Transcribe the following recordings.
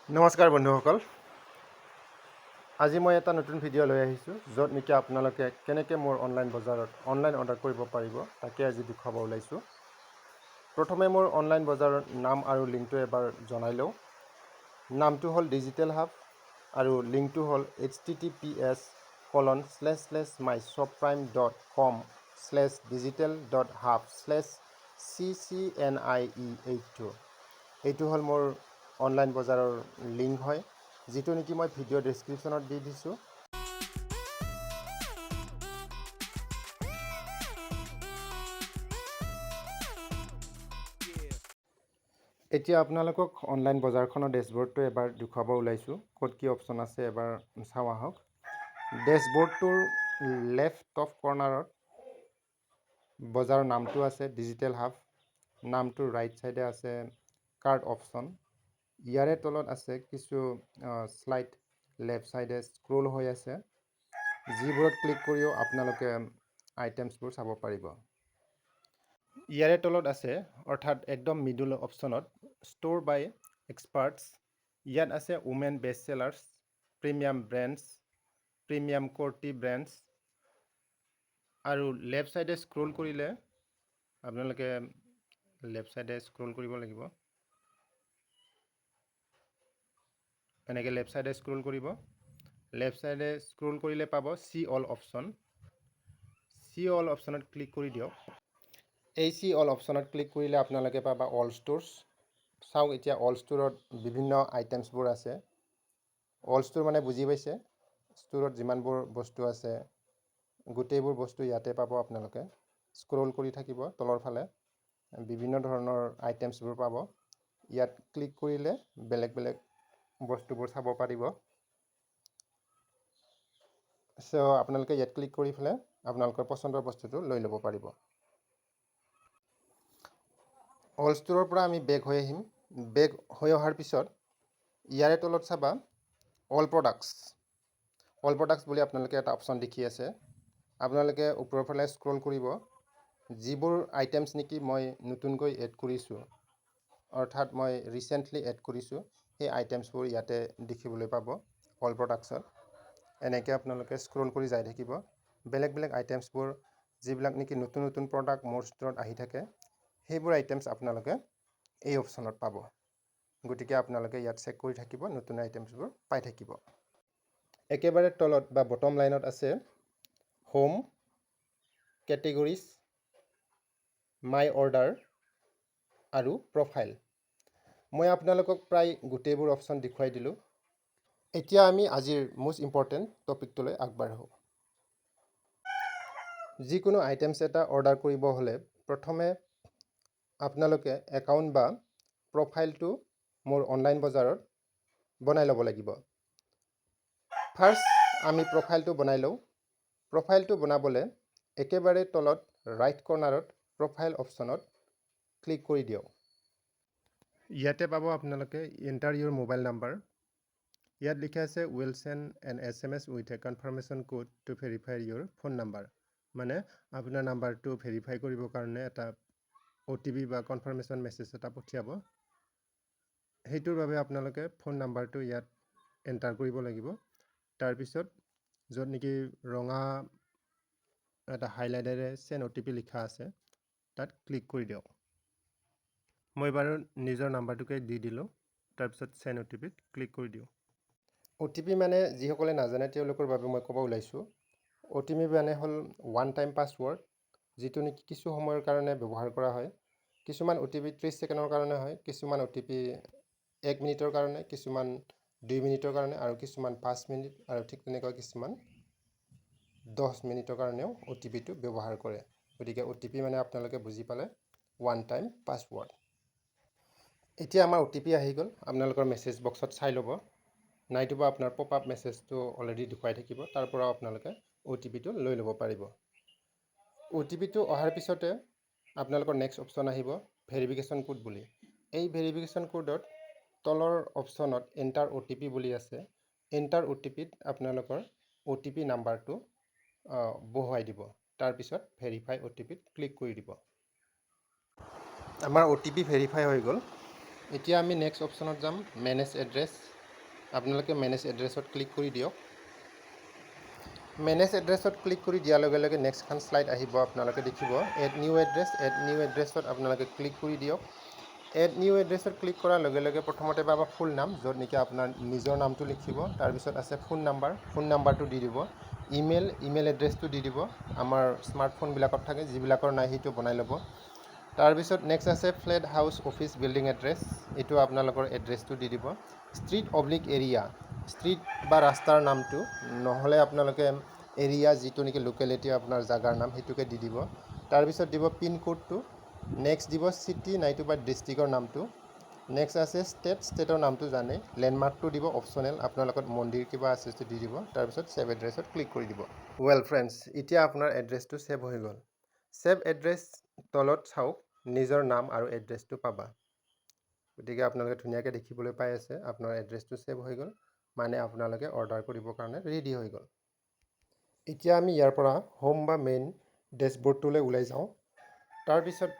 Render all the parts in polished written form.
নমস্কাৰ বন্ধুসকল, আজি মই এটা নতুন ভিডিঅ' লৈ আহিছোঁ য'ত নেকি আপোনালোকে কেনেকৈ মোৰ অনলাইন বজাৰত অনলাইন অৰ্ডাৰ কৰিব পাৰিব তাকে আজি দেখুৱাব ওলাইছোঁ। প্ৰথমে মোৰ অনলাইন বজাৰৰ নাম আৰু লিংকটো এবাৰ জনাই লওঁ। নামটো হ'ল ডিজিটেল হাব আৰু লিংকটো হ'ল https://myshopprime.com/digital.hub/ccnie82 এইটো হ'ল মোৰ অনলাইন বজাৰৰ লিংক হয়, যিটো নেকি মই ভিডিঅ' ডেছক্ৰিপশ্যনত দি দিছোঁ। এতিয়া আপোনালোকক অনলাইন বজাৰখনৰ ডেছবৰ্ডটো এবাৰ দেখুৱাব ওলাইছোঁ। ক'ত কি অপশ্যন আছে এবাৰ চাওঁ আহক। ডেছবৰ্ডটোৰ লেফ্ট টপ কৰ্নাৰত বজাৰৰ নামটো আছে ডিজিটেল হাব, নামটোৰ ৰাইট ছাইডে আছে কাৰ্ড অপশ্যন। ইয়াৰে তলত আছে কিছু শ্লাইড লেফ্ট ছাইডে স্ক্ৰল হৈ আছে, যিবোৰত ক্লিক কৰিও আপোনালোকে আইটেমছবোৰ চাব পাৰিব। ইয়াৰে তলত আছে অৰ্থাৎ একদম মিডল অপশ্যনত ষ্ট'ৰ বাই এক্সপাৰ্টছ। ইয়াত আছে women best sellers, premium brands, premium kurti brands. আৰু লেফ্ট ছাইডে স্ক্ৰল কৰিলে আপোনালোকে লেফ্ট ছাইডে স্ক্ৰল কৰিব লাগিব। এনেকৈ লেফ্ট ছাইডে স্ক্ৰল কৰিব। লেফ্ট ছাইডে স্ক্ৰল কৰিলে পাব C all option. C all অপশ্যনত ক্লিক কৰি দিয়ক। এই চি অল অপশ্যনত ক্লিক কৰিলে আপোনালোকে পাবা অল ষ্ট'ৰ্ছ। চাওক এতিয়া অল ষ্ট'ৰত বিভিন্ন আইটেমছবোৰ আছে। অল ষ্ট'ৰ মানে বুজি পাইছে, ষ্ট'ৰত যিমানবোৰ বস্তু আছে গোটেইবোৰ বস্তু ইয়াতে পাব। আপোনালোকে স্ক্ৰল কৰি থাকিব তলৰ ফালে, বিভিন্ন ধৰণৰ আইটেমছবোৰ পাব। ইয়াত ক্লিক কৰিলে বেলেগ বেলেগ বস্তুবোৰ চাব পাৰিব। চ' আপোনালোকে ইয়াত ক্লিক কৰি পেলাই আপোনালোকৰ পচন্দৰ বস্তুটো লৈ ল'ব পাৰিব। অল ষ্ট'ৰৰ পৰা আমি বেক হৈ আহিম। বেক হৈ অহাৰ পিছত ইয়াৰে তলত চাবা অল প্ৰডাক্টছ। অল প্ৰডাক্টছ বুলি আপোনালোকে এটা অপশ্যন দেখি আছে। আপোনালোকে ওপৰৰ ফালে স্ক্ৰল কৰিব। যিবোৰ আইটেমছ নেকি মই নতুনকৈ এড কৰিছোঁ, অৰ্থাৎ মই ৰিচেণ্টলি এড কৰিছোঁ, সেই আইটেমছবোৰ ইয়াতে দেখিবলৈ পাব অল প্ৰডাক্টছত। এনেকৈ আপোনালোকে স্ক্ৰল কৰি যাই থাকিব। বেলেগ বেলেগ আইটেমছবোৰ যিবিলাক নেকি নতুন নতুন প্ৰডাক্ট মোৰ ষ্ট'ৰত আহি থাকে, সেইবোৰ আইটেমছ আপোনালোকে এই অপশ্যনত পাব। গতিকে আপোনালোকে ইয়াত চেক কৰি থাকিব, নতুন আইটেমছবোৰ পাই থাকিব। একেবাৰে তলত বা বটম লাইনত আছে হোম, কেটেগৰিজ, মাই অৰ্ডাৰ আৰু প্ৰফাইল। মই আপোনালোকক প্ৰায় গোটেইবোৰ অপশ্যন দেখুৱাই দিলোঁ। এতিয়া আমি আজিৰ মোষ্ট ইম্পৰ্টেণ্ট টপিকটোলৈ আগবাঢ়োঁ। যিকোনো আইটেমছ এটা অৰ্ডাৰ কৰিব হ'লে প্ৰথমে আপোনালোকে একাউণ্ট বা প্ৰফাইলটো মোৰ অনলাইন বজাৰত বনাই ল'ব লাগিব। ফাৰ্ষ্ট আমি প্ৰফাইলটো বনাই লওঁ। প্ৰফাইলটো বনাবলৈ একেবাৰে তলত ৰাইট কৰ্নাৰত প্ৰফাইল অপশ্যনত ক্লিক কৰি দিয়ক। ইয়াতে পাব আপোনালোকে এণ্টাৰ ইউৰ মোবাইল নাম্বাৰ। ইয়াত লিখা আছে will send an SMS with a confirmation code to verify your phone number. মানে আপোনাৰ নাম্বাৰটো ভেৰিফাই কৰিবৰ কাৰণে এটা OTP বা কনফাৰ্মেশ্যন মেছেজ এটা পঠিয়াব। সেইটোৰ বাবে আপোনালোকে ফোন নাম্বাৰটো ইয়াত এণ্টাৰ কৰিব লাগিব। তাৰপিছত য'ত নেকি ৰঙা এটা হাইলাইটেৰে চেণ্ড OTP লিখা আছে, তাত ক্লিক কৰি দিয়ক। মই বাৰু নিজৰ নাম্বাৰটোকে দি দিলোঁ। তাৰপিছত চেণ্ড OTPত ক্লিক কৰি দিওঁ। OTP মানে যিসকলে নাজানে তেওঁলোকৰ বাবে মই ক'ব ওলাইছোঁ। OTP মানে হ'ল ওৱান টাইম পাছৱৰ্ড, যিটো নেকি কিছু সময়ৰ কাৰণে ব্যৱহাৰ কৰা হয়। কিছুমান OTP 30 ছেকেণ্ডৰ কাৰণে হয়, কিছুমান OTP 1 মিনিটৰ কাৰণে, কিছুমান 2 মিনিটৰ কাৰণে, আৰু কিছুমান 5 মিনিট, আৰু ঠিক তেনেকৈ কিছুমান 10 মিনিটৰ কাৰণেও OTPটো ব্যৱহাৰ কৰে। গতিকে OTP মানে আপোনালোকে বুজি পালে, ওৱান টাইম পাছৱৰ্ড। এতিয়া আমাৰ OTP আহি গ'ল। আপোনালোকৰ মেছেজ বক্সত চাই ল'ব, নাইটোবা আপোনাৰ পপ আপ মেছেজটো অলৰেডি দেখুৱাই থাকিব, তাৰ পৰাও আপোনালোকে OTPটো লৈ ল'ব পাৰিব। OTPটো অহাৰ পিছতে আপোনালোকৰ নেক্সট অপশ্যন আহিব ভেৰিফিকেশ্যন কোড বুলি। এই ভেৰিফিকেশ্যন কোডত তলৰ অপশ্যনত এণ্টাৰ OTP বুলি আছে। এণ্টাৰ OTPত আপোনালোকৰ OTP নাম্বাৰটো বহুৱাই দিব। তাৰপিছত ভেৰিফাই OTPত ক্লিক কৰি দিব। আমাৰ OTP ভেৰিফাই হৈ গ'ল। এতিয়া আমি নেক্সট অপশ্যনত যাম, মেনেজ এড্ৰেছ। আপোনালোকে মেনেজ এড্ৰেছত ক্লিক কৰি দিয়ক। মেনেজ এড্ৰেছত ক্লিক কৰি দিয়াৰ লগে লগে নেক্সটখন শ্লাইড আহিব। আপোনালোকে দেখিব add new address. Add new এড্ৰেছত আপোনালোকে ক্লিক কৰি দিয়ক। এড নিউ এড্ৰেছত ক্লিক কৰাৰ লগে লগে প্ৰথমতে পাব ফুল নাম, য'ত নেকি আপোনাৰ নিজৰ নামটো লিখিব। তাৰপিছত আছে ফোন নাম্বাৰ, ফোন নাম্বাৰটো দি দিব। ইমেইল এড্ৰেছটো দি দিব। আমাৰ স্মাৰ্টফোনবিলাকত থাকে, যিবিলাকৰ নাই সেইটো বনাই ল'ব। তাৰপিছত নেক্সট আছে flat house office building address, এইটো আপোনালোকৰ এড্ৰেছটো দি দিব। ষ্ট্ৰীট অব্লিক এৰিয়া, ষ্ট্ৰীট বা ৰাস্তাৰ নামটো, নহ'লে আপোনালোকে এৰিয়া যিটো নেকি লোকেলিটি আপোনাৰ জাগাৰ নাম সেইটোকে দি দিব। তাৰপিছত দিব পিনক'ডটো। নেক্সট দিব চিটি নাইটোবা ডিষ্ট্ৰিক্টৰ নামটো। নেক্সট আছে ষ্টেটৰ নামটো জানে। লেণ্ডমাৰ্কটো দিব অপশ্যনেল, আপোনাৰ লগত মন্দিৰ কিবা আছে যদি দি দিব। তাৰপিছত ছেভ এড্ৰেছত ক্লিক কৰি দিব। ৱেল ফ্ৰেণ্ডছ, এতিয়া আপোনাৰ এড্ৰেছটো ছেভ হৈ গ'ল। ছেভ এড্ৰেছ তলত চাওক, নিজৰ নাম আৰু এড্ৰেছটো পাবা। গতিকে আপোনালোকে ধুনীয়াকৈ দেখিবলৈ পাই আছে আপোনাৰ এড্ৰেছটো ছেভ হৈ গ'ল, মানে আপোনালোকে অৰ্ডাৰ কৰিবৰ কাৰণে ৰেডি হৈ গ'ল। এতিয়া আমি ইয়াৰ পৰা হোম বা মেইন ডেছবৰ্ডটোলৈ ওলাই যাওঁ। তাৰপিছত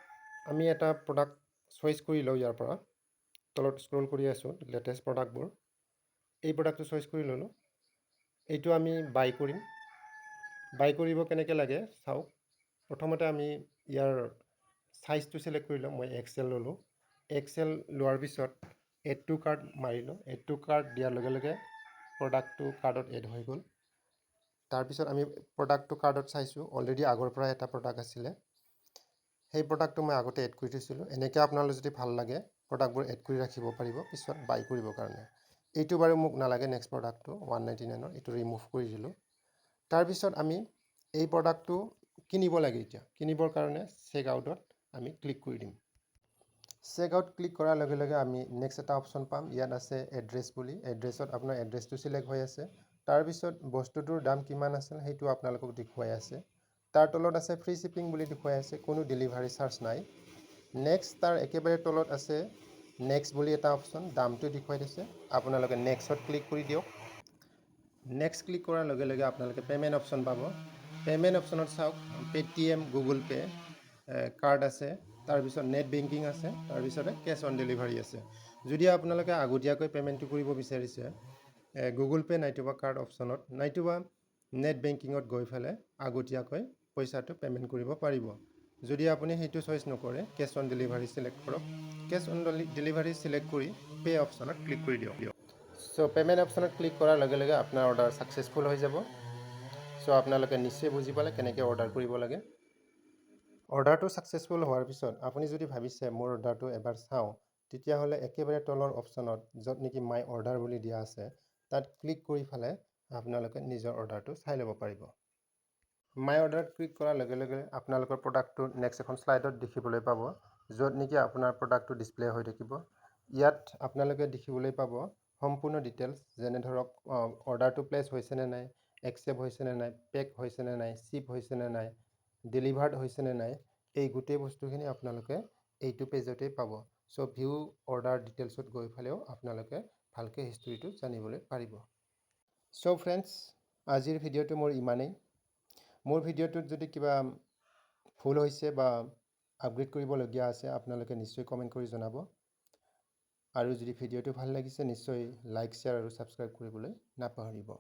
আমি এটা প্ৰডাক্ট চইচ কৰি লওঁ। ইয়াৰ পৰা তলত স্ক্ৰল কৰি আছোঁ, লেটেষ্ট প্ৰডাক্টবোৰ। এই প্ৰডাক্টটো চইচ কৰি ল'লোঁ। এইটো আমি বাই কৰিম। বাই কৰিব কেনেকৈ লাগে চাওক। প্ৰথমতে আমি ইয়াৰ চাইজটো ছিলেক্ট কৰি ল'ম। মই এক্সেল ল'লোঁ। এক্সেল লোৱাৰ পিছত এড টু কাৰ্ট মাৰিলোঁ। এড টু কাৰ্ট দিয়াৰ লগে লগে প্ৰডাক্টটো কাৰ্টত এড হৈ গ'ল। তাৰপিছত আমি প্ৰডাক্টটো কাৰ্টত চাইছোঁ, অলৰেডি আগৰ পৰা এটা প্ৰডাক্ট আছিলে। সেই প্ৰডাক্টটো মই আগতে এড কৰি থৈছিলোঁ। এনেকৈ আপোনালোকে যদি ভাল লাগে প্ৰডাক্টবোৰ এড কৰি ৰাখিব পাৰিব পিছত বাই কৰিবৰ কাৰণে। এইটো বাৰু মোক নালাগে, নেক্সট প্ৰডাক্টটো 199ৰ, এইটো ৰিমুভ কৰি দিলোঁ। তাৰপিছত আমি এই প্ৰডাক্টটো কিনিব লাগে। এতিয়া কিনিবৰ কাৰণে চেক আউটত আমি ক্লিক কৰি দিম। চেক আউট ক্লিক কৰাৰ লগে লগে আমি নেক্সট এটা অপশ্যন পাম। ইয়াত আছে এড্ৰেছ বুলি। এড্ৰেছত আপোনাৰ এড্ৰেছটো ছিলেক্ট হৈ আছে। তাৰপিছত বস্তুটোৰ দাম কিমান আছিল সেইটো আপোনালোকক দেখুৱাই আছে। তাৰ তলত আছে ফ্ৰী শ্বিপিং বুলি দেখুৱাই আছে, কোনো ডেলিভাৰী চাৰ্জ নাই। নেক্সট তাৰ একেবাৰে তলত আছে নেক্সট বুলি এটা অপশ্যন, দামটো দেখুৱাই দিছে। আপোনালোকে নেক্সটত ক্লিক কৰি দিয়ক। নেক্সট ক্লিক কৰাৰ লগে লগে আপোনালোকে পে'মেণ্ট অপশ্যন পাব। পে'মেণ্ট অপশ্যনত চাওক, পে'টিএম, গুগল পে' কাৰ্ড আছে, তাৰপিছত নেট বেংকিং আছে, তাৰপিছতে কেছ অন ডেলিভাৰী আছে। যদি আপোনালোকে আগতীয়াকৈ পে'মেণ্টটো কৰিব বিচাৰিছে গুগল পে' নাইটোবা কাৰ্ড অপশ্যনত, নাইটোবা নেট বেংকিঙত গৈ পেলাই আগতীয়াকৈ পইচাটো পে'মেণ্ট কৰিব পাৰিব। যদি আপুনি সেইটো চইচ নকৰে, কেছ অন ডেলিভাৰী ছিলেক্ট কৰক। কেছ অন ডেলিভাৰী ছিলেক্ট কৰি পে' অপশ্যনত ক্লিক কৰি দিয়ক। চ' পে'মেণ্ট অপশ্যনত ক্লিক কৰাৰ লগে লগে আপোনাৰ অৰ্ডাৰ ছাকচেছফুল হৈ যাব। চ' আপোনালোকে নিশ্চয় বুজি পালে কেনেকৈ অৰ্ডাৰ কৰিব লাগে। অৰ্ডাৰটো ছাকচেছফুল হোৱাৰ পিছত আপুনি যদি ভাবিছে মোৰ অৰ্ডাৰটো এবাৰ চাওঁ, তেতিয়াহ'লে একেবাৰে তলৰ অপশ্যনত য'ত নেকি মাই অৰ্ডাৰ বুলি দিয়া আছে, তাত ক্লিক কৰি পেলাই আপোনালোকে নিজৰ অৰ্ডাৰটো চাই ল'ব পাৰিব। মাই অৰ্ডাৰত ক্লিক কৰাৰ লগে লগে আপোনালোকৰ প্ৰডাক্টটো নেক্সট এখন শ্লাইডত দেখিবলৈ পাব, য'ত নেকি আপোনাৰ প্ৰডাক্টটো ডিছপ্লে হৈ থাকিব। ইয়াত আপোনালোকে দেখিবলৈ পাব সম্পূৰ্ণ ডিটেইলছ, যেনে ধৰক অৰ্ডাৰটো প্লেচ হৈছেনে নাই, একচেপ্ট হৈছেনে নাই, পেক হৈছেনে নাই, শ্বিপ হৈছেনে নাই, ডেলিভাৰ্ড হৈছেনে নাই, এই গোটেই বস্তুখিনি আপোনালোকে এইটো পেজতেই পাব। চ' ভিউ অৰ্ডাৰ ডিটেইলছত গৈ পেলাইও আপোনালোকে ভালকৈ হিষ্ট্ৰীটো জানিবলৈ পাৰিব। চ' ফ্ৰেণ্ডছ, আজিৰ ভিডিঅ'টো মোৰ ইমানেই। মোৰ ভিডিঅ'টোত যদি কিবা ভুল হৈছে বা আপগ্ৰেড কৰিবলগীয়া আছে, আপোনালোকে নিশ্চয় কমেণ্ট কৰি জনাব। আৰু যদি ভিডিঅ'টো ভাল লাগিছে নিশ্চয় লাইক, শ্বেয়াৰ আৰু ছাবস্ক্ৰাইব কৰিবলৈ নাপাহৰিব।